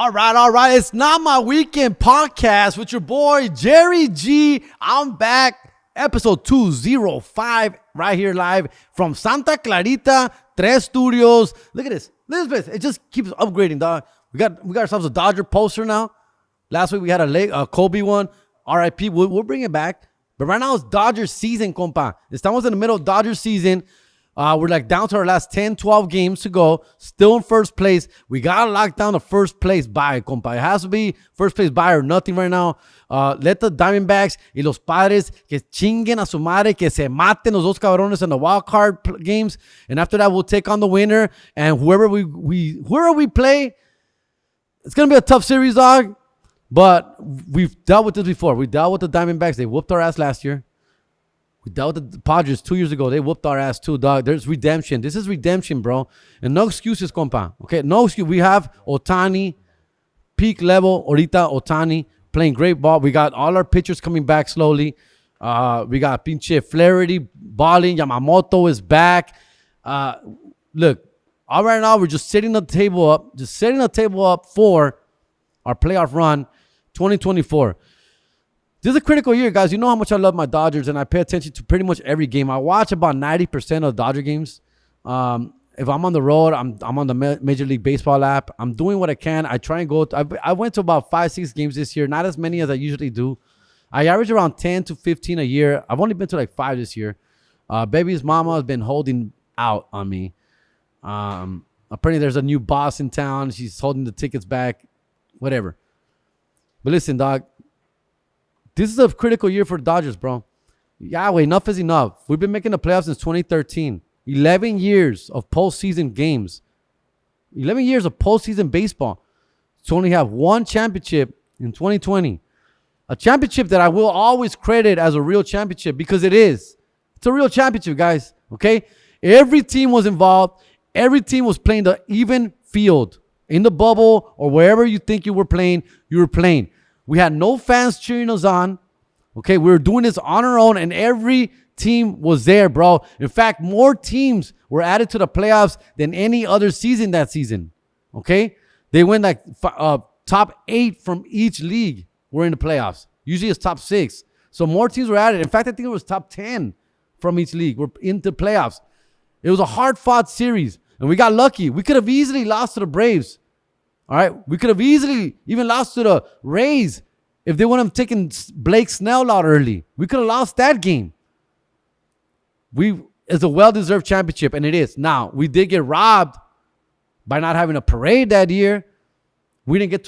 All right. It's Not My Weekend podcast with your boy, Jerry G. I'm back. Episode 205 right here live from Santa Clarita, Tres Studios. Look at this. Look at this. It just keeps upgrading, dog. We got ourselves a Dodger poster now. Last week we had a Kobe one. RIP. We'll bring it back. But right now it's Dodger season, compa. Estamos in the middle of Dodger season. We're like down to our last 10, 12 games to go. Still in first place. We got to lock down the first place bye, compa. It has to be first place bye or nothing right now. Let the Diamondbacks y los Padres que chinguen a su madre, que se maten los dos cabrones in the wild card games. And after that, we'll take on the winner. And whoever we play, it's going to be a tough series, dog. But we've dealt with this before. We dealt with the Diamondbacks. They whooped our ass last year. We dealt with the Padres 2 years ago. They whooped our ass too, dog. There's redemption. This is redemption, bro. And no excuses, compa. Okay, no excuse. We have Ohtani, peak level. Ahorita Ohtani playing great ball. We got all our pitchers coming back slowly. We got pinche Flaherty balling. Yamamoto is back. Look, all right now we're just setting the table up for our playoff run 2024. This is a critical year, guys. You know how much I love my Dodgers, and I pay attention to pretty much every game. I watch about 90% of Dodger games. If I'm on the road, I'm on the Major League Baseball app. I'm doing what I can. I try and go. I went to about 5-6 games this year. Not as many as I usually do. I average around 10 to 15 a year. I've only been to like 5 this year. Baby's mama has been holding out on me. Apparently, there's a new boss in town. She's holding the tickets back. Whatever. But listen, dog. This is a critical year for the Dodgers, bro. Yahweh, enough is enough. We've been making the playoffs since 2013. 11 years of postseason games. 11 years of postseason baseball. To only have one championship in 2020. A championship that I will always credit as a real championship because it is. It's a real championship, guys. Okay? Every team was involved. Every team was playing the even field. In the bubble or wherever you think you were playing, you were playing. We had no fans cheering us on. Okay, we were doing this on our own, and every team was there, bro. In fact, more teams were added to the playoffs than any other season that season. Okay, they went like top 8 from each league were in the playoffs. Usually it's top 6. So more teams were added. In fact, I think it was top 10 from each league were into playoffs. It was a hard-fought series, and we got lucky. We could have easily lost to the Braves. All right, we could have easily even lost to the Rays if they wouldn't have taken Blake Snell out early. We could have lost that game. It's a well-deserved championship, and it is. Now, we did get robbed by not having a parade that year. We didn't get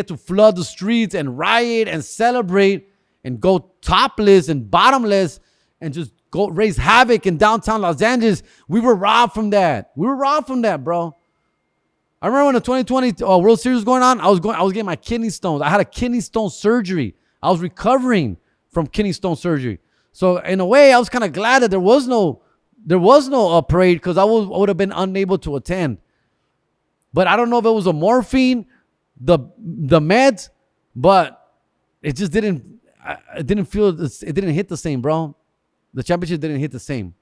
to flood the streets and riot and celebrate and go topless and bottomless and just go raise havoc in downtown Los Angeles. We were robbed from that. Bro. I remember when the 2020 World Series was going on, I was getting my kidney stones. I had a kidney stone surgery. I was recovering from kidney stone surgery. So in a way, I was kind of glad that there was no parade because I would have been unable to attend. But I don't know if it was the morphine, the meds, but it just didn't. It didn't hit the same, bro. The championship didn't hit the same.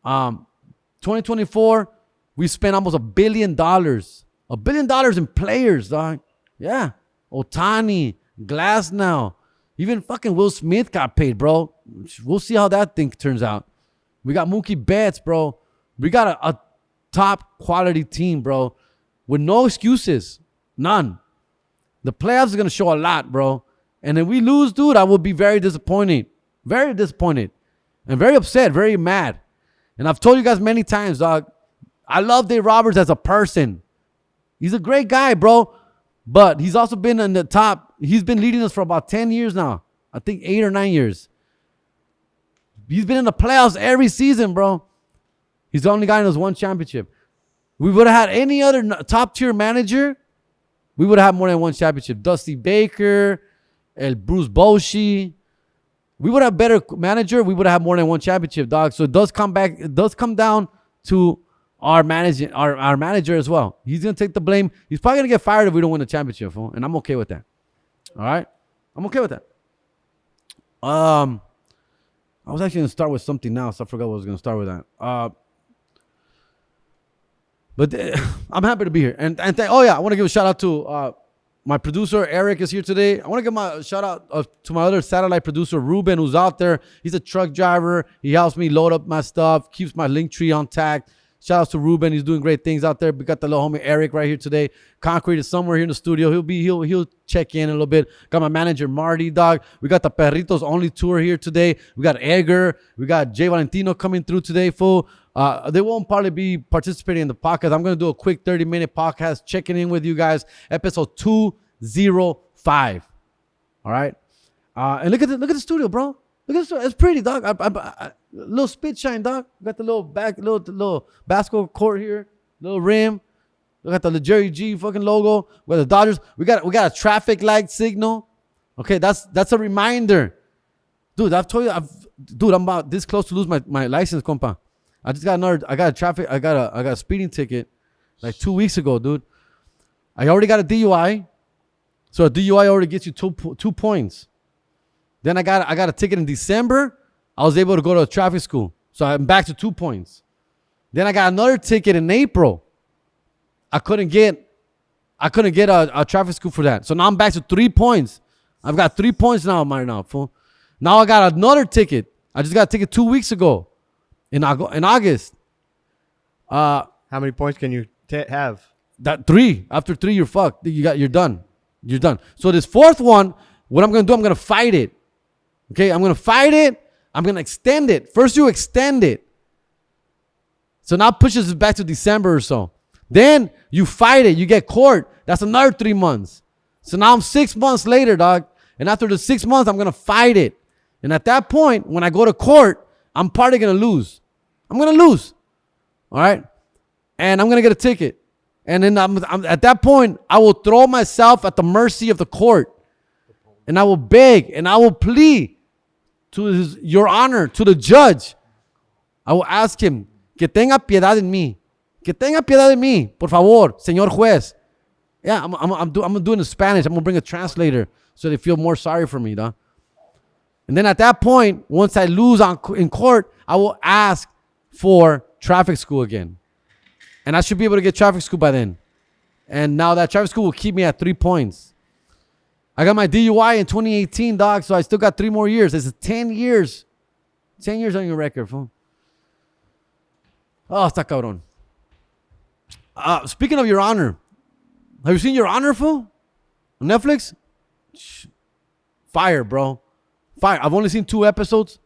2024. We spent almost $1 billion. $1 billion in players, dog. Yeah. Ohtani, Glasnow. Even fucking Will Smith got paid, bro. We'll see how that thing turns out. We got Mookie Betts, bro. We got a top quality team, bro. With no excuses. None. The playoffs are going to show a lot, bro. And if we lose, dude, I will be very disappointed. Very disappointed. And very upset. Very mad. And I've told you guys many times, dog. I love Dave Roberts as a person. He's a great guy, bro. But he's also been in the top. He's been leading us for about 10 years now. I think 8 or 9 years. He's been in the playoffs every season, bro. He's the only guy in us one championship. We would have had any other top tier manager. We would have had more than one championship. Dusty Baker, Bruce Bochy. We would have better manager. We would have had more than one championship, dog. So it does come down to our manager as well. He's going to take the blame. He's probably going to get fired if we don't win the championship, fool. And I'm okay with that. All right? I'm okay with that. I was actually going to start with something else. I forgot what I was going to start with that. But I'm happy to be here. And oh yeah, I want to give a shout out to my producer Eric is here today. I want to give my shout out to my other satellite producer Ruben, who's out there. He's a truck driver. He helps me load up my stuff, keeps my link tree on tact. Shout out to Ruben. He's doing great things out there. We got the little homie Eric right here today. Concrete is somewhere here in the studio. He'll check in a little bit. Got my manager Marty, dog. We got the Perritos only tour here today. We got Edgar. We got Jay Valentino coming through today, fool. They won't probably be participating in the podcast. I'm going to do a quick 30-minute podcast checking in with you guys. Episode 205. All right. And look at the studio, bro. Look at the studio. It's pretty, dog. Little spit shine, dog. Got the little basketball court here. Little rim. Look at the Jerry G fucking logo. We got the Dodgers. We got a traffic light signal. Okay, that's a reminder. Dude, I've told you, I'm about this close to lose my license, compa. I got a speeding ticket like 2 weeks ago, dude. I already got a DUI. So a DUI already gets you 2 points. Then I got a ticket in December. I was able to go to a traffic school. So I'm back to 2 points. Then I got another ticket in April. I couldn't get a traffic school for that. So now I'm back to 3 points. I've got 3 points now, fool. Now I got another ticket. I just got a ticket 2 weeks ago in August. How many points can you have? That 3. After 3, you're fucked. You're done. You're done. So this fourth one, what I'm going to do, I'm going to fight it. Okay, I'm going to fight it. I'm going to extend it. First, you extend it. So now pushes it back to December or so. Then you fight it. You get court. That's another 3 months. So now I'm 6 months later, dog. And after the 6 months, I'm going to fight it. And at that point, when I go to court, I'm probably going to lose. I'm going to lose. All right? And I'm going to get a ticket. And then I'm at that point, I will throw myself at the mercy of the court. And I will beg and I will plead to your honor, to the judge. I will ask him, que tenga piedad en mí. Que tenga piedad en mí, por favor, señor juez. Yeah, I'm doing it in Spanish. I'm going to bring a translator so they feel more sorry for me, dog. And then at that point, once I lose in court, I will ask for traffic school again. And I should be able to get traffic school by then. And now that traffic school will keep me at 3 points. I got my DUI in 2018, dog, so I still got 3 more years. It's 10 years. 10 years on your record, fool. Oh, está cabrón. Speaking of Your Honor, have you seen Your Honor, fool? On Netflix? Fire, bro. Fire. I've only seen 2 episodes.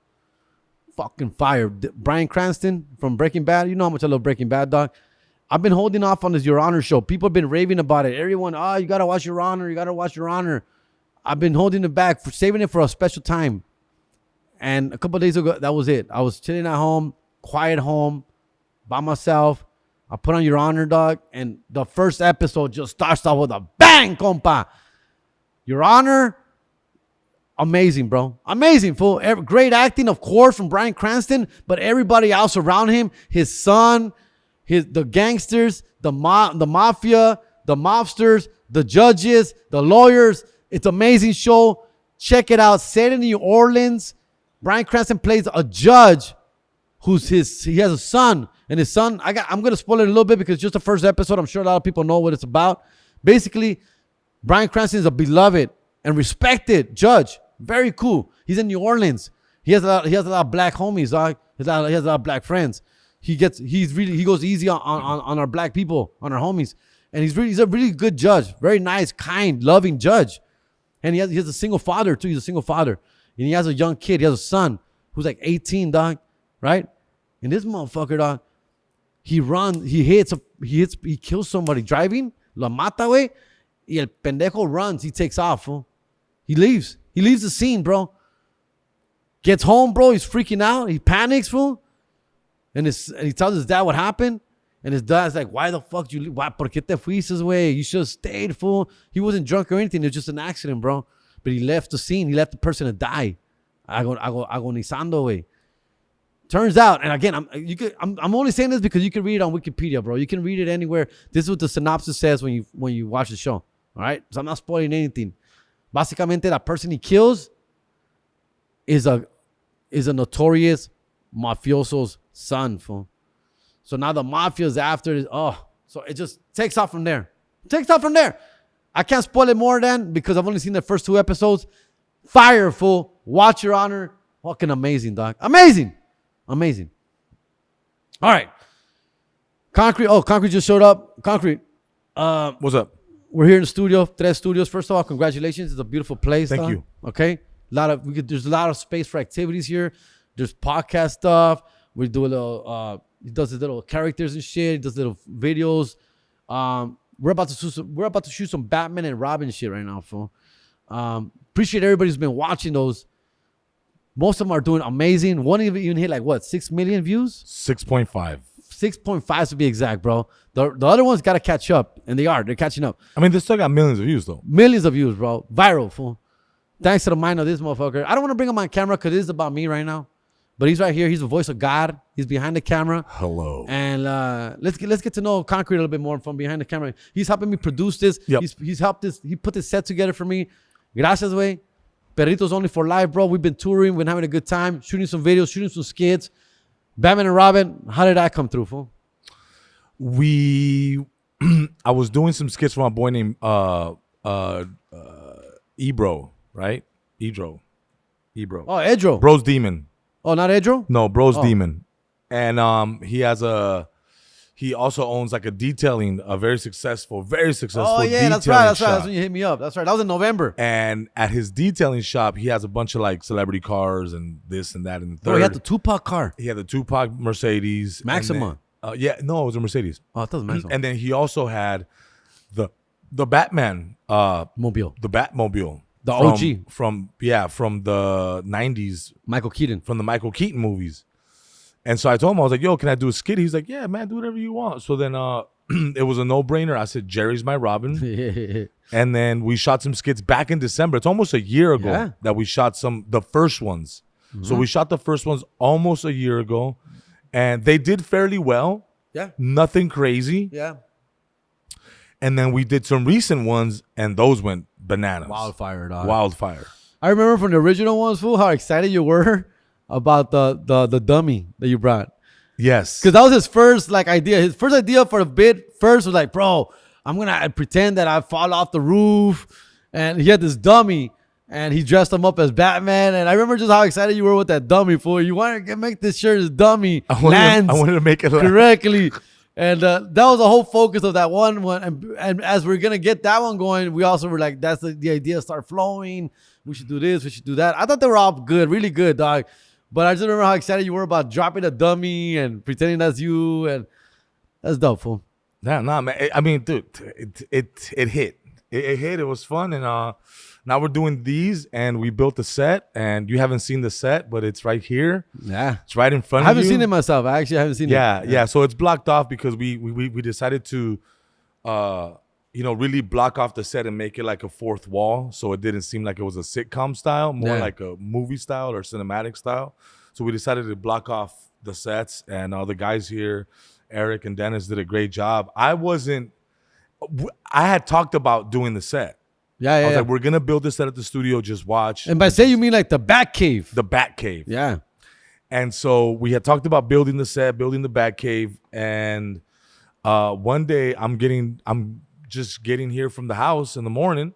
Fucking fire. Bryan Cranston from Breaking Bad. You know how much I love Breaking Bad, dog. I've been holding off on this Your Honor show. People have been raving about it. Everyone, you got to watch Your Honor. You got to watch Your Honor. I've been holding it back, saving it for a special time. And a couple of days ago, that was it. I was chilling at home, quiet home, by myself. I put on Your Honor, dog. And the first episode just starts off with a bang, compa. Your Honor, amazing, bro. Amazing, fool. Great acting, of course, from Bryan Cranston. But everybody else around him, his son, the gangsters, the mafia, the mobsters, the judges, the lawyers. It's an amazing show. Check it out. Set in New Orleans. Bryan Cranston plays a judge he has a son. And his son, I'm going to spoil it a little bit because it's just the first episode. I'm sure a lot of people know what it's about. Basically, Bryan Cranston is a beloved and respected judge. Very cool. He's in New Orleans. He has a lot of black homies, dog. He has a lot of black friends. He goes easy on our black people, on our homies. And he's a really good judge. Very nice, kind, loving judge. And he has a single father, too. He's a single father. And he has a young kid. He has a son who's like 18, dog. Right? And this motherfucker, dog, he kills somebody driving, la mata, güey, y el pendejo runs. He takes off, fool. He leaves the scene, bro. Gets home, bro. He's freaking out. He panics, fool. And he tells his dad what happened. And his dad's like, why the fuck did you leave? Why? ¿Por qué te fuiste, güey? You should have stayed, fool. He wasn't drunk or anything. It was just an accident, bro. But he left the scene. He left the person to die. Agonizando, güey. Turns out, and again, I'm only saying this because you can read it on Wikipedia, bro. You can read it anywhere. This is what the synopsis says when you watch the show. All right? So I'm not spoiling anything. Básicamente, that person he kills is a notorious mafioso's son, fool. So now the mafia is after. So it just takes off from there. I can't spoil it more than because I've only seen the first 2 episodes. Fire, fool. Watch, Your Honor. Fucking amazing, dog. Amazing. All right. Concrete just showed up. Concrete. What's up? We're here in the studio, Tres Studios. First of all, congratulations. It's a beautiful place. Thank you. Okay. There's a lot of space for activities here. There's podcast stuff. We do a little, he does his little characters and shit. He does little videos. We're about to shoot some Batman and Robin shit right now, fool. Appreciate everybody who's been watching those. Most of them are doing amazing. One even hit like what, 6 million views? 6.5. 6.5 to be exact, bro. The other ones got to catch up, and they're catching up. I mean, they still got millions of views, though. Millions of views, bro. Viral, fool. Thanks to the mind of this motherfucker. I don't want to bring him on camera because it is about me right now. But he's right here. He's the voice of God. He's behind the camera. Hello. And let's get to know Concrete a little bit more from behind the camera. He's helping me produce this. Yep. He's helped this. He put this set together for me. Gracias, güey. Perritos only for life, bro. We've been touring. We've been having a good time. Shooting some videos. Shooting some skits. Batman and Robin. How did that come through, fool? I was doing some skits for my boy named Ebro, right? Ebro. Oh, Edro. Bro's Demon. Oh, not Edro? No, Bro's Demon. And he also owns like a very successful Oh, yeah, that's right. That's when you hit me up. That's right. That was in November. And at his detailing shop, he has a bunch of like celebrity cars and this and that and the third. Oh, he had the Tupac car. He had the Tupac Mercedes. Maxima. No, it was a Mercedes. Oh, I thought it was Maxima. And then he also had the Batman Mobile. The Batmobile. The OG. From the 90s. Michael Keaton. From the Michael Keaton movies. And so I told him, I was like, yo, can I do a skit? He's like, yeah, man, do whatever you want. So then it was a no-brainer. I said, Jerry's my Robin. And then we shot some skits back in December. It's almost a year ago that we shot the first ones. Mm-hmm. So we shot the first ones almost a year ago. And they did fairly well. Yeah. Nothing crazy. Yeah. And then we did some recent ones, and those went bananas. Wildfire, dog. Wildfire. I remember from the original ones, fool, how excited you were about the dummy that you brought. Yes. Because that was his first idea. His first idea for the bit first was like, bro, I'm going to pretend that I fall off the roof. And he had this dummy, and he dressed him up as Batman. And I remember just how excited you were with that dummy, fool. You wanted to make this shirt as dummy I wanted to make it correctly. And that was the whole focus of that one. And as we're going to get that one going, we also were like, that's the idea, start flowing. We should do this. We should do that. I thought they were all good, really good, dog. But I just remember how excited you were about dropping a dummy and pretending that's you. And that's dope, fool. Nah, man. I mean, dude, it hit. It hit. It was fun. And now we're doing these, and we built the set. And you haven't seen the set, but it's right here. Yeah. It's right in front of you. I haven't seen it myself. I actually haven't seen it. Yeah. So it's blocked off because we decided to, really block off the set and make it like a fourth wall. So it didn't seem like it was a sitcom style, more like a movie style or cinematic style. So we decided to block off the sets, and the guys here, Eric and Dennis, did a great job. I had talked about doing the set. I was like, we're going to build this set at the studio, just watch. And by say, you mean like the Bat Cave. The Bat Cave. Yeah. And so we had talked about building the set, building the Bat Cave. And one day I'm just getting here from the house in the morning,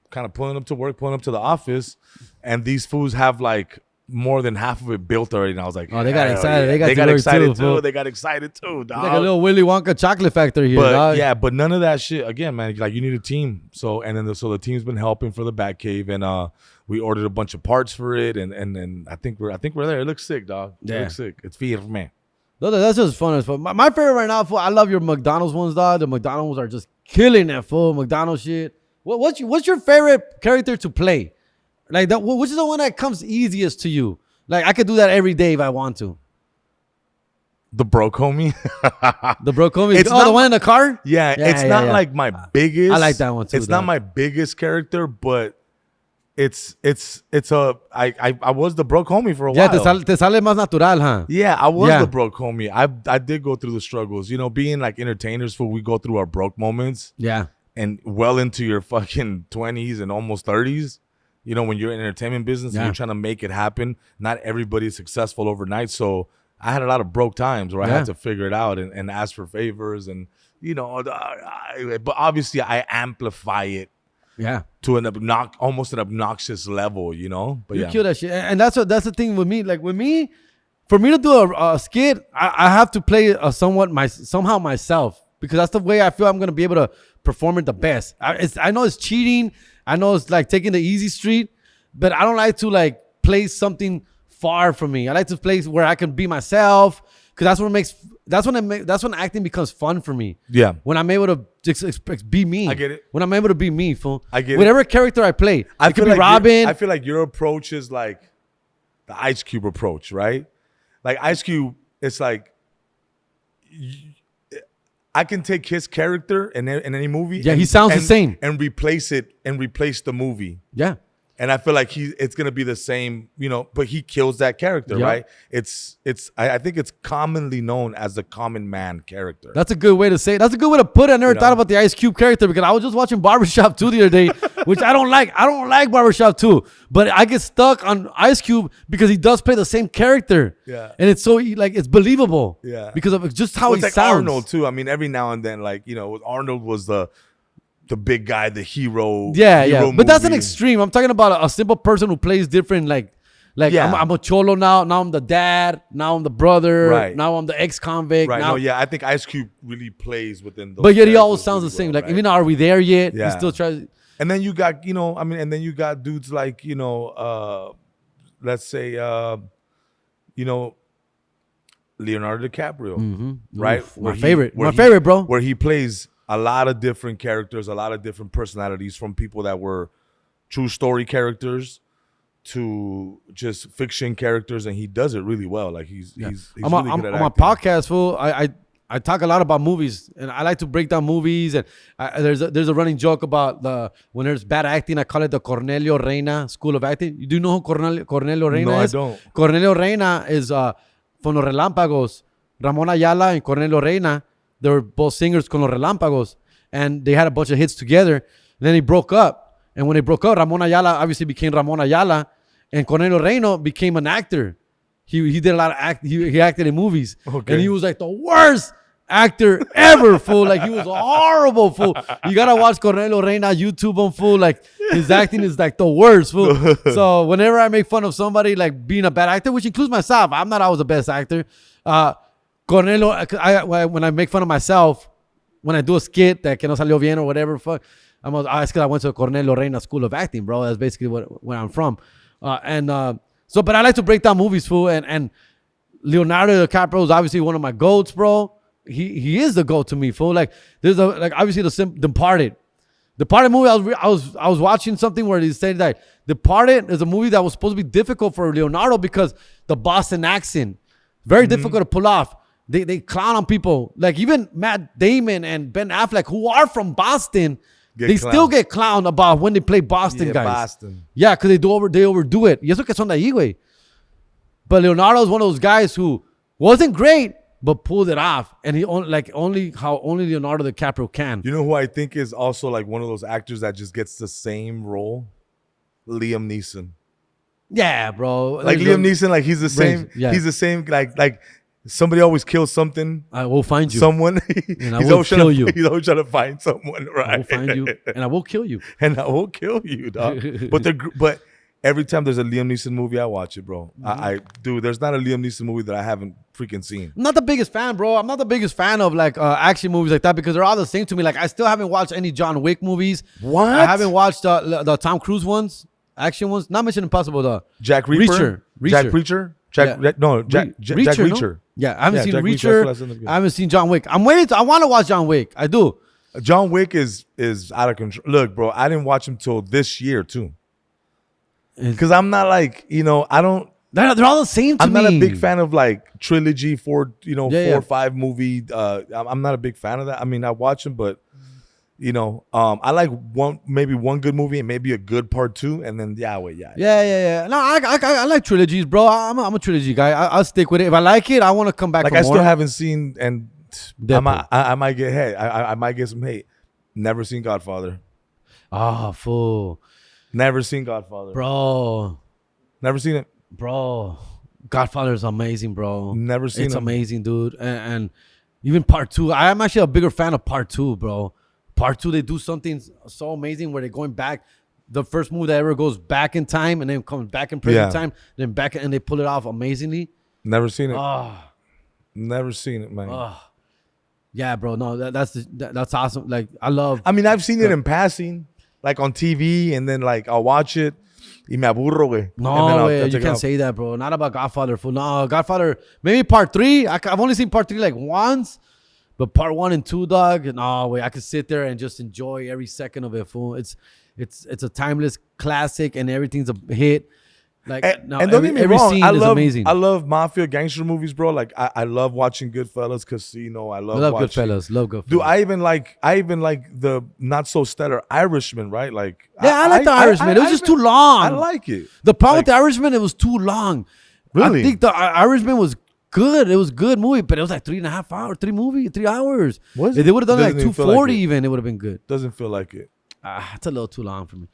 kind of pulling up to work, pulling up to the office. And these fools have like more than half of it built already. And I was like, oh, they got excited. Yeah. They got excited too. They got excited too, dog. Like a little Willy Wonka chocolate factory here, dog. Yeah, but none of that shit. Again, man, like you need a team. So the team's been helping for the Batcave, and we ordered a bunch of parts for it, and I think we're there. It looks sick, dog. It looks sick. It's firme. No, that's just fun as fun. My favorite right now, fool, I love your McDonald's ones, dog. The McDonald's are just killing that, fool. McDonald's shit. What's your favorite character to play? Like that, which is the one that comes easiest to you? Like, I could do that every day if I want to. The broke homie. The broke homie. The one in the car? Yeah, it's not like my biggest. I like that one too. It's not my biggest character, but I was the broke homie for a while. Yeah, te sale más natural, huh? Yeah, I was the broke homie. I did go through the struggles. You know, being like entertainers, we go through our broke moments. Yeah. And well into your fucking 20s and almost 30s. You know, when you're in entertainment business and you're trying to make it happen, not everybody is successful overnight. So I had a lot of broke times where I had to figure it out and ask for favors and but obviously I amplify it Yeah. to almost an obnoxious level, But You kill that shit. And that's the thing with me. Like with me, for me to do a skit, I have to play somehow myself, because that's the way I feel I'm gonna be able to perform it the best. I know it's cheating. I know it's like taking the easy street, but I don't like to like play something far from me. I like to play where I can be myself, because that's when acting becomes fun for me. Yeah. When I'm able to just be me. I get it. When I'm able to be me, fool. I get it. Whatever character I play. I It could feel be like Robin. I feel like your approach is like the Ice Cube approach, right? Like Ice Cube, it's like I can take his character in any movie. Yeah, he sounds the same. And replace the movie. Yeah. And I feel like it's gonna be the same, but he kills that character, Yeah. right? I think it's commonly known as the common man character. That's a good way to say it. That's a good way to put it. I never thought about the Ice Cube character, because I was just watching Barbershop 2 the other day, which I don't like. I don't like Barbershop 2, but I get stuck on Ice Cube because he does play the same character. Yeah. And it's so like it's believable. Yeah. Because of just how it's he like sounds. Arnold too. I mean, every now and then, like, Arnold was the big guy, the hero. Yeah. But that's an movie. extreme. I'm talking about a simple person who plays different, like Yeah. I'm a cholo now. Now I'm the dad. Now I'm the brother. Right. Now I'm the ex-convict. Right. Now, No, yeah, I think Ice Cube really plays within those. but yet he always characters sounds the really same. well, Like, right? even Are We There Yet? Yeah. He still tries. And then you got, and then you got dudes like, let's say, Leonardo DiCaprio, right? Oof, my favorite, bro. Where he plays a lot of different characters, a lot of different personalities, from people that were true story characters to just fiction characters, and he does it really well. Like he's really good at on my acting. podcast, fool. I talk a lot about movies, and I like to break down movies. And there's a running joke about when there's bad acting, I call it the Cornelio Reina School of Acting. You do know who Cornelio Reina No, is? I don't. Cornelio Reina is from Los Relámpagos. Ramón Ayala and Cornelio Reina, they were both singers con Los Relámpagos, and they had a bunch of hits together. And then they broke up, and when they broke up, Ramón Ayala obviously became Ramón Ayala, and Cornelio Reina became an actor. He did a lot of he acted in movies. Okay. And he was like the worst actor ever, fool. Like, he was a horrible, fool. You gotta watch Cornelio Reina YouTube on, fool. Like, his acting is like the worst, fool. So whenever I make fun of somebody like being a bad actor, which includes myself, I'm not always the best actor. Cornelio, when I make fun of myself, when I do a skit that que no salió bien or whatever, fuck, it's because I went to Cornelio Reina School of Acting, bro. That's basically where I'm from. But I like to break down movies, fool. And Leonardo DiCaprio is obviously one of my goats, bro. He is the goat to me, fool. Like, there's obviously the Departed. Departed movie, I was watching something where they said that Departed is a movie that was supposed to be difficult for Leonardo because the Boston accent, very difficult to pull off. They clown on people. Like, even Matt Damon and Ben Affleck, who are from Boston, still get clowned about when they play Boston guys. Boston. Yeah, because they overdo it. Y eso que son de ahí, güey. But Leonardo is one of those guys who wasn't great, but pulled it off. And he only Leonardo DiCaprio can. You know who I think is also like one of those actors that just gets the same role? Liam Neeson. Yeah, bro. Like Liam Neeson, like he's the same. Yeah. He's the same. Like somebody always kills something. I will find you. Someone. And I will kill you. He's always trying to find someone, right? I will find you, and I will kill you. And I will kill you, dog. But every time there's a Liam Neeson movie, I watch it, bro. I do. There's not a Liam Neeson movie that I haven't freaking seen. I'm not the biggest fan, bro. I'm not the biggest fan of like action movies like that, because they're all the same to me. Like, I still haven't watched any John Wick movies. What? I haven't watched the Tom Cruise ones, action ones. Not Mission Impossible, though. Jack Reacher. Jack Reacher. Jack Reacher. No? Yeah, I haven't seen Jack Reacher. I haven't seen John Wick. I want to watch John Wick. I do. John Wick is out of control. Look, bro, I didn't watch him till this year too. Because I'm not like, I don't. They're all the same to me. I'm not a big fan of like trilogy, four or 5 movie. I'm not a big fan of that. I mean, I watch them, but I like maybe one good movie and maybe a good part 2, and then yeah. No, I like trilogies, bro. I'm a trilogy guy. I'll stick with it. If I like it, I want to come back. Like, for I more. still haven't seen, and Deadpool. I might get hate. I might get some hate. Never seen Godfather. Oh, fool. Never seen Godfather. Bro. Never seen it. Bro. Godfather is amazing, bro. Never seen it. It's amazing, dude. And Even part 2. I am actually a bigger fan of part 2, bro. Part 2, they do something so amazing where they're going back. The first movie that ever goes back in time and then comes back in present time, then back and they pull it off amazingly. Never seen it. Oh, Never seen it, man. yeah, bro. No, that's awesome. Like I love. I mean, I've seen it in passing, like on TV, and then like I'll watch it. Y me aburro, güey. No, way, you can't say that, bro. Not about Godfather, fool. No, Godfather. Maybe part 3. I've only seen part 3 like once, but part 1 and 2, dog. No, way. I could sit there and just enjoy every second of it, fool. It's a timeless classic, and everything's a hit. Like, and don't get me every wrong, scene I is love amazing. I love mafia gangster movies, bro. Like I love watching Goodfellas, Casino. I love watching Goodfellas. Love Goodfellas. Dude, I even like the not so stellar Irishman, right? Like yeah, I like the Irishman. It was just too long. I like it. The problem with the Irishman, it was too long. Really? I think the Irishman was good. It was a good movie, but it was like 3.5 hours, 3 hours. Was If they would have done Doesn't like even feel 240 like it. even, it would have been good. Doesn't feel like it. It's a little too long for me.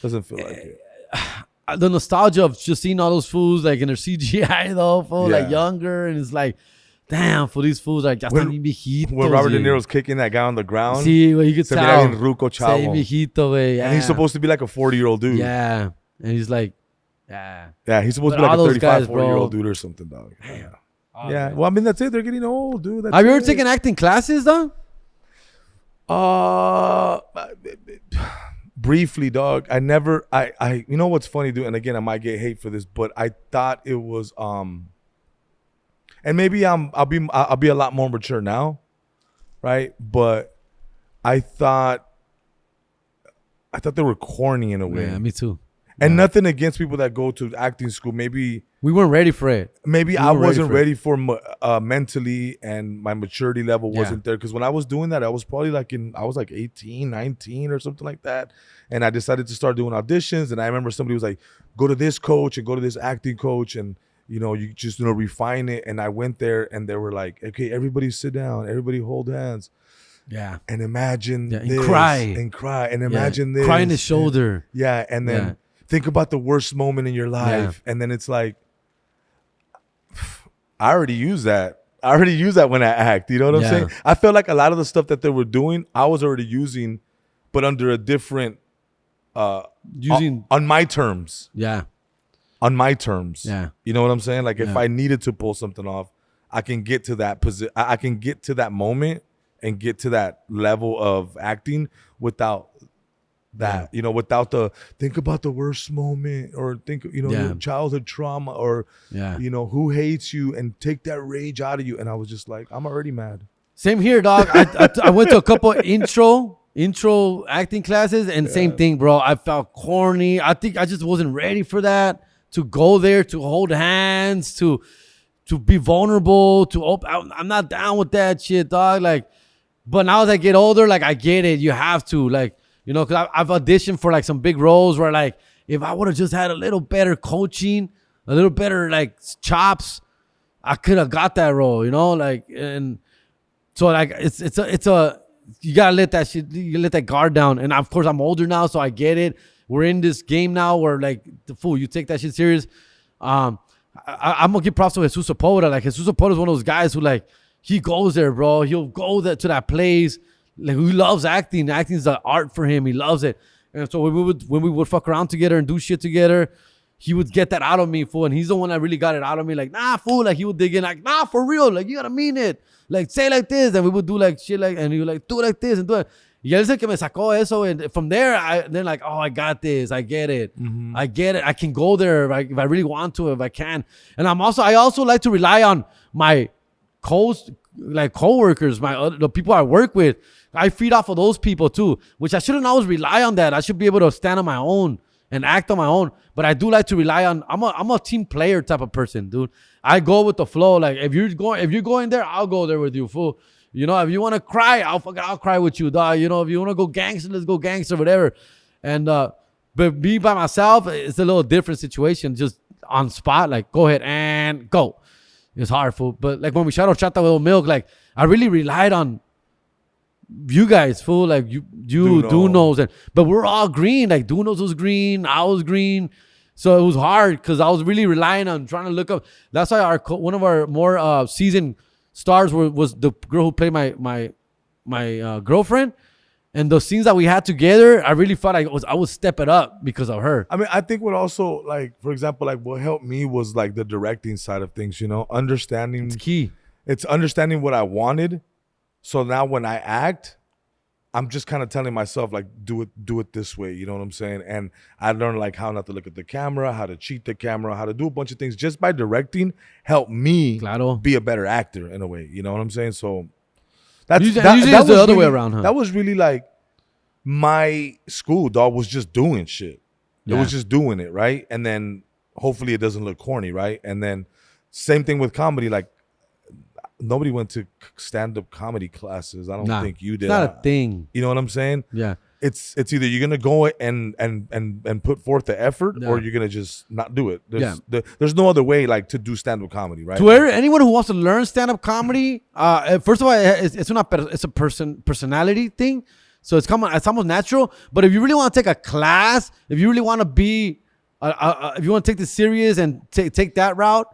Doesn't feel like it. The nostalgia of just seeing all those fools like in their CGI though, fool, like Yeah. younger, and it's like, damn, for these fools like ya están bien viejitos. When Robert De güey. Niro's kicking that guy on the ground, Sí, güey, you could se tell. mira bien ruco, Se chavo. viejito, güey. Yeah. And he's supposed to be like a 40-year-old dude. Yeah, and he's like, yeah. Yeah, he's supposed But to be like all a those 35, guys, 40-year-old bro. dude or something, dog. Damn. Yeah. Well, I mean, that's it. They're getting old, dude. That's Have you ever it. taken acting classes though? Briefly, dog. I never. I. You know what's funny, dude? And again, I might get hate for this, but I thought it was. And maybe I'll be a lot more mature now, right? But I thought they were corny in a way. Yeah, me too. And nothing against people that go to acting school. Maybe We weren't ready for it. I wasn't ready ready for mentally, and my maturity level wasn't there. Because when I was doing that, I was probably I was like 18, 19 or something like that. And I decided to start doing auditions. And I remember somebody was like, go to this coach and go to this acting coach. And, you just, refine it. And I went there and they were like, okay, everybody sit down. Everybody hold hands. Yeah. And imagine and this. cry. And cry. And imagine this. Cry in his shoulder. And then think about the worst moment in your life. And then it's like, I already use that. When I act. You know what I'm saying? I felt like a lot of the stuff that they were doing, I was already using, but under a different, on my terms. Yeah. On my terms. Yeah. You know what I'm saying? Like if I needed to pull something off, I can get to that position. I can get to that moment and get to that level of acting without that, without the think about the worst moment or think, your childhood trauma or, who hates you and take that rage out of you. And I was just like, I'm already mad. Same here, dog. I went to a couple intro acting classes and same thing, bro. I felt corny. I think I just wasn't ready for that, to go there, to hold hands, to be vulnerable, to open. I'm not down with that shit, dog. Like, but now as I get older, like I get it. You have to, like, because I've auditioned for like some big roles where like if I would have just had a little better coaching, a little better like chops, I could have got that role, like, and so like it's a you gotta let that shit, you let that guard down. And of course I'm older now, so I get it. We're in this game now where like the fool, you take that shit serious. I'm gonna give props to Jesus Sepulveda. Like Jesus Sepulveda is one of those guys who like he goes there, bro. He'll go to that place. Like he loves acting. Acting is an art for him. He loves it. And so when we would fuck around together and do shit together, he would get that out of me, fool. And he's the one that really got it out of me. Like, nah, fool. Like he would dig in, like, nah, for real. Like you gotta mean it. Like say like this, and we would do like shit like, and he would like do like this and do it. Y él es el que me sacó eso, and from there, then like, oh, I got this. I get it. Mm-hmm. I get it. I can go there if I really want to, if I can. And I also like to rely on my coworkers, the people I work with. I feed off of those people too, which I shouldn't always rely on that. I should be able to stand on my own and act on my own. But I do like to rely on. I'm a team player type of person, dude. I go with the flow. Like if you're going there, I'll go there with you, fool. If you want to cry, I'll cry with you, dog. If you want to go gangster, let's go gangster, whatever. And but me by myself, it's a little different situation. Just on spot, like go ahead and go. It's hard, fool. But like when we shot Chata with Milk, like I really relied on you guys, fool. Like you Dunos, but we're all green. Like Dunos was green, I was green, so it was hard because I was really relying on trying to look up. That's why one of our more seasoned stars was the girl who played my girlfriend. And the scenes that we had together, I really felt like I would step it up because of her. I mean, I think what also, like, for example, like what helped me was like the directing side of things, you know, understanding. It's key. It's understanding what I wanted. So now when I act, I'm just kind of telling myself, like, do it this way. You know what I'm saying? And I learned like how not to look at the camera, how to cheat the camera, how to do a bunch of things just by directing helped me be a better actor in a way. You know what I'm saying? So usually it's the other way around, huh? That was really like my school, dog, was just doing shit. It was just doing it, right? And then hopefully it doesn't look corny, right? And then same thing with comedy. Like nobody went to stand-up comedy classes. I don't think you did. It's not a thing. You know what I'm saying? Yeah. It's either you're gonna go and put forth the effort, or you're gonna just not do it. There's no other way like to do stand-up comedy, right? To anyone who wants to learn stand-up comedy, first of all, it's a personality thing, so it's almost natural. But if you really want to take a class, if you really want to be, if you want to take this serious and take that route,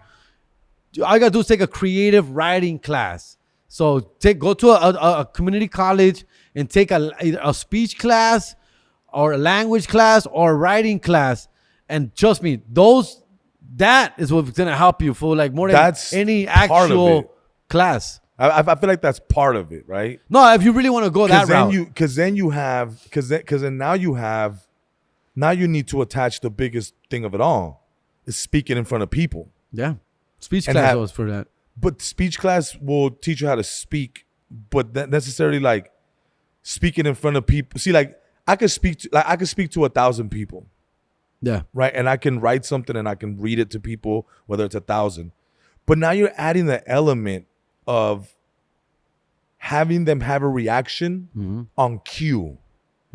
all you gotta do is take a creative writing class. So go to a community college and take either a speech class or a language class or a writing class. And trust me, that is what's gonna help you for like more than any actual class. I feel like that's part of it, right? No, if you really want to go that route, because then now you need to attach the biggest thing of it all is speaking in front of people. Yeah, speech class was for that. But speech class will teach you how to speak, but not necessarily like speaking in front of people. See, like I could speak to 1,000 people. Yeah. Right. And I can write something and I can read it to people, whether it's 1,000. But now you're adding the element of having them have a reaction on cue.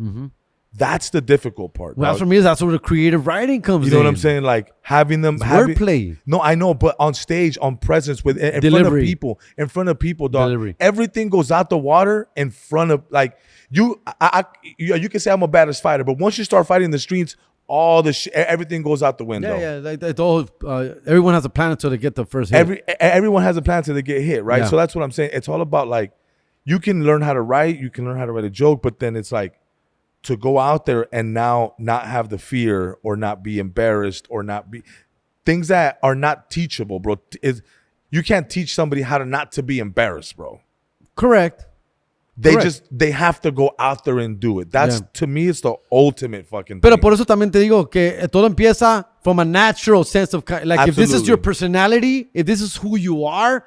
Mm-hmm. That's the difficult part. Well, for me, that's where the creative writing comes in. You know what I'm saying? Like having them wordplay. No, I know, but on stage, on presence, in front of people, dog. Delivery. Everything goes out the water in front of like you. You can say I'm a badass fighter, but once you start fighting in the streets, all the everything goes out the window. Yeah. Everyone has a plan until they get the first hit. Everyone has a plan until they get hit, right? Yeah. So that's what I'm saying. It's all about like you can learn how to write, you can learn how to write a joke, but then it's like, to go out there and now not have the fear or not be embarrassed or not be things that are not teachable, bro. You can't teach somebody how to not to be embarrassed, bro. Correct. They have to go out there and do it. That's to me, it's the ultimate fucking thing. Pero por eso también te digo que todo empieza from a natural sense of like Absolutely. If this is your personality, if this is who you are,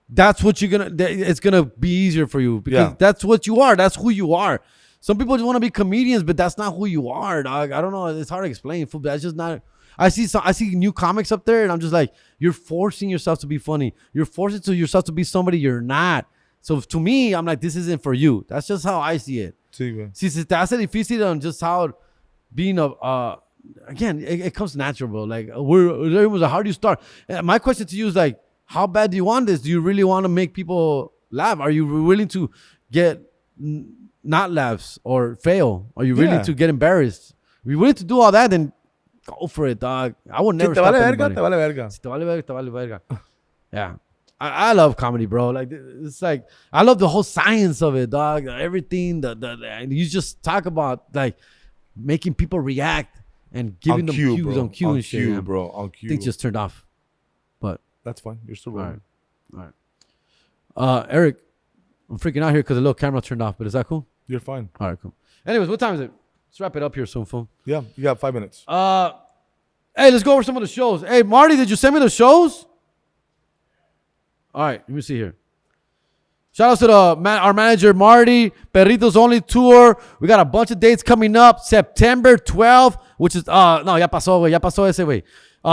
that's what it's gonna be easier for you because that's what you are. That's who you are. Some people just want to be comedians, but that's not who you are, dog. I don't know. It's hard to explain. That's just not. I see new comics up there, and I'm just like, you're forcing yourself to be funny. You're forcing yourself to be somebody you're not. So to me, I'm like, this isn't for you. That's just how I see it. Sí, si se te hace difícil on just how being again, it comes natural, bro. Like, how do you start? My question to you is like, how bad do you want this? Do you really want to make people laugh? Are you willing to get not laughs or fail? Are you willing to get embarrassed? If you're willing to do all that, then go for it, dog. I would never stop anybody. Te vale verga. Si te vale verga, te vale verga. Yeah. I love comedy, bro. Like it's like I love the whole science of it, dog. Everything and you just talk about like making people react and giving them cues on cue and shit. On cue, bro. On cue. Things just turned off. But that's fine. You're still rolling. All right. Eric, I'm freaking out here because the little camera turned off, but is that cool? You're fine. All right, cool. Anyways, what time is it? Let's wrap it up here soon, fool. Yeah, you got 5 minutes. Hey, let's go over some of the shows. Hey, Marty, did you send me the shows? All right, let me see here. Shout out to our manager, Marty. Perritos Only Tour. We got a bunch of dates coming up. September 12th, which is, no, ya pasó, güey. Ya pasó ese, güey.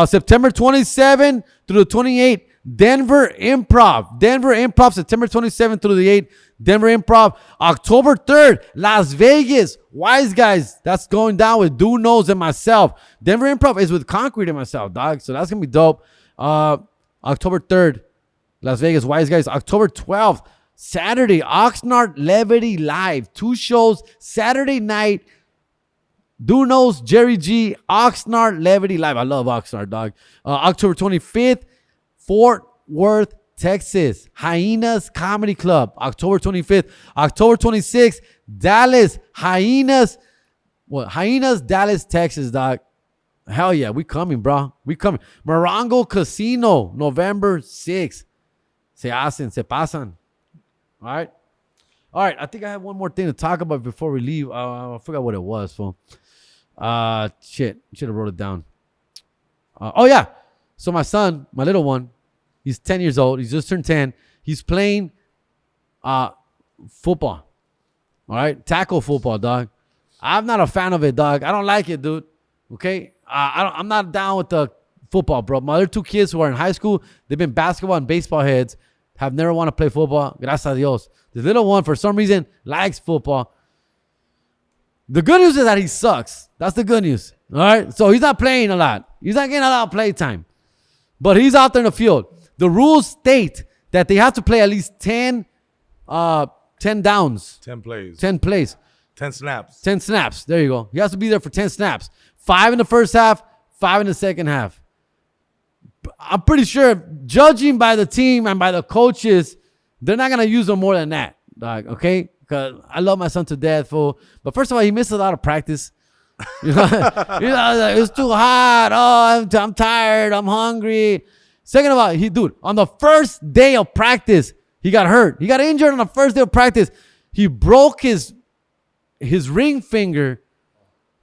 September 27th through the 28th, Denver Improv, September 27th through the 8th, Denver Improv. October 3rd, Las Vegas, Wise Guys. That's going down with Do Knows and myself. Denver Improv is with Concrete and myself, dog. So that's going to be dope. October 3rd, Las Vegas, Wise Guys. October 12th, Saturday, Oxnard Levity Live. 2 shows, Saturday night. Do Knows, Jerry G, Oxnard Levity Live. I love Oxnard, dog. October 25th, Fort Worth, Texas. Hyenas Comedy Club, October 25th. October 26th, Dallas. Hyenas, Dallas, Texas, dog. Hell yeah, we coming, bro. We coming. Morongo Casino, November 6th. Se pasan. All right, I think I have one more thing to talk about before we leave. I forgot what it was, fool. Shit, should have wrote it down. Oh yeah, so my son, my little one, he's 10 years old. He's just turned 10. He's playing football. All right, tackle football, dog. I'm not a fan of it, dog. I don't like it, dude. Okay, I'm not down with the football, bro. My other 2 kids who are in high school, they've been basketball and baseball heads. Have never want to play football. Gracias a Dios. The little one, for some reason, likes football. The good news is that he sucks. That's the good news. All right? So he's not playing a lot. He's not getting a lot of play time. But he's out there in the field. The rules state that they have to play at least 10 downs. 10 plays. 10 plays. 10 snaps. 10 snaps. There you go. He has to be there for 10 snaps. 5 in the first half, 5 in the second half. I'm pretty sure, judging by the team and by the coaches, they're not going to use him more than that, dog, okay? Because I love my son to death, fool. But first of all, he missed a lot of practice. It's too hot. Oh, I'm tired. I'm hungry. Second of all, on the first day of practice, he got hurt. He got injured on the first day of practice. He broke his ring finger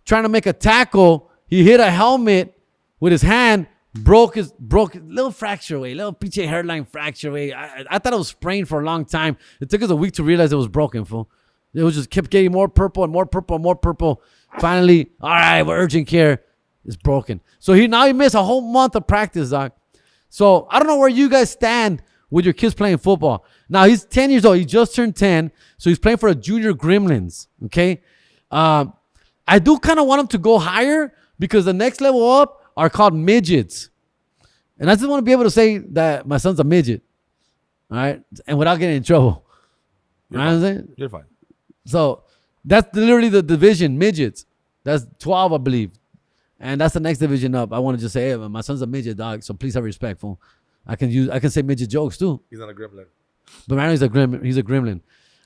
trying to make a tackle. He hit a helmet with his hand. Broke little fracture away, little pinche hairline fracture away. I thought it was sprained for a long time. It took us a week to realize it was broken, fool. It was just kept getting more purple and more purple and more purple. Finally, all right, we're urgent care. It's broken. So he missed a whole month of practice, dog. So I don't know where you guys stand with your kids playing football. Now he's 10 years old. He just turned 10. So he's playing for the Junior Gremlins. Okay. I do kind of want him to go higher because the next level up are called midgets. And I just want to be able to say that my son's a midget. All right. And without getting in trouble. You know what I'm saying? You're fine. So that's literally the division, midgets. That's 12, I believe. And that's the next division up. I want to just say, hey, my son's a midget, dog. So please have respect, fool. I can say midget jokes too. He's not a gremlin. But man, he's a gremlin.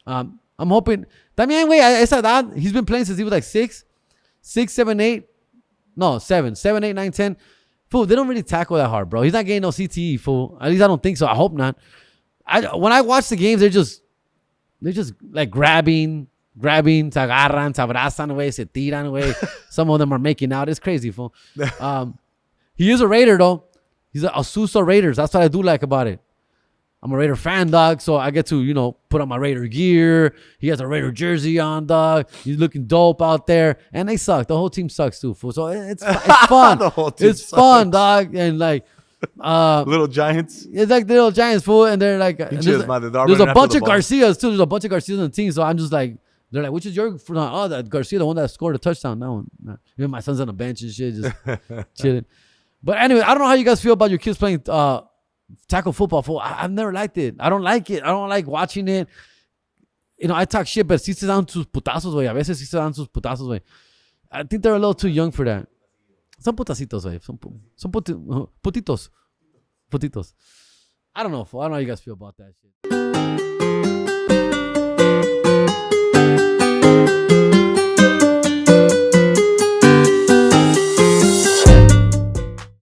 I'm hoping. También, güey, esa edad, he's been playing since he was like 6, 7, 8. No, 7, 8, 9, 10. Fool, they don't really tackle that hard, bro. He's not getting no CTE, fool. At least I don't think so. I hope not. When I watch the games, they're just like grabbing, se agarran, se abrazan, güey, se tiran, güey. Some of them are making out. It's crazy, fool. He is a Raider, though. He's a Asuso Raiders. That's what I do like about it. I'm a Raider fan, dog, so I get to, put on my Raider gear. He has a Raider jersey on, dog. He's looking dope out there. And they suck. The whole team sucks, too, fool. So it's fun. The whole team it's sucks. fun, dog. And, like... Little Giants. It's like the little Giants, fool. And they're like... There's a bunch of Garcias, too. There's a bunch of Garcias on the team. So I'm just like... They're like, which is your... Oh, that Garcia, the one that scored a touchdown. That one. Even my son's on the bench and shit, just chilling. But anyway, I don't know how you guys feel about your kids playing... tackle football. I've never liked it. I don't like it. I don't like watching it. I talk shit, but sí se dan sus putazos, güey. A veces sí se dan sus putazos, güey. I think they're a little too young for that. Son putacitos, güey. Son putitos. Putitos. I don't know. I don't know how you guys feel about that shit.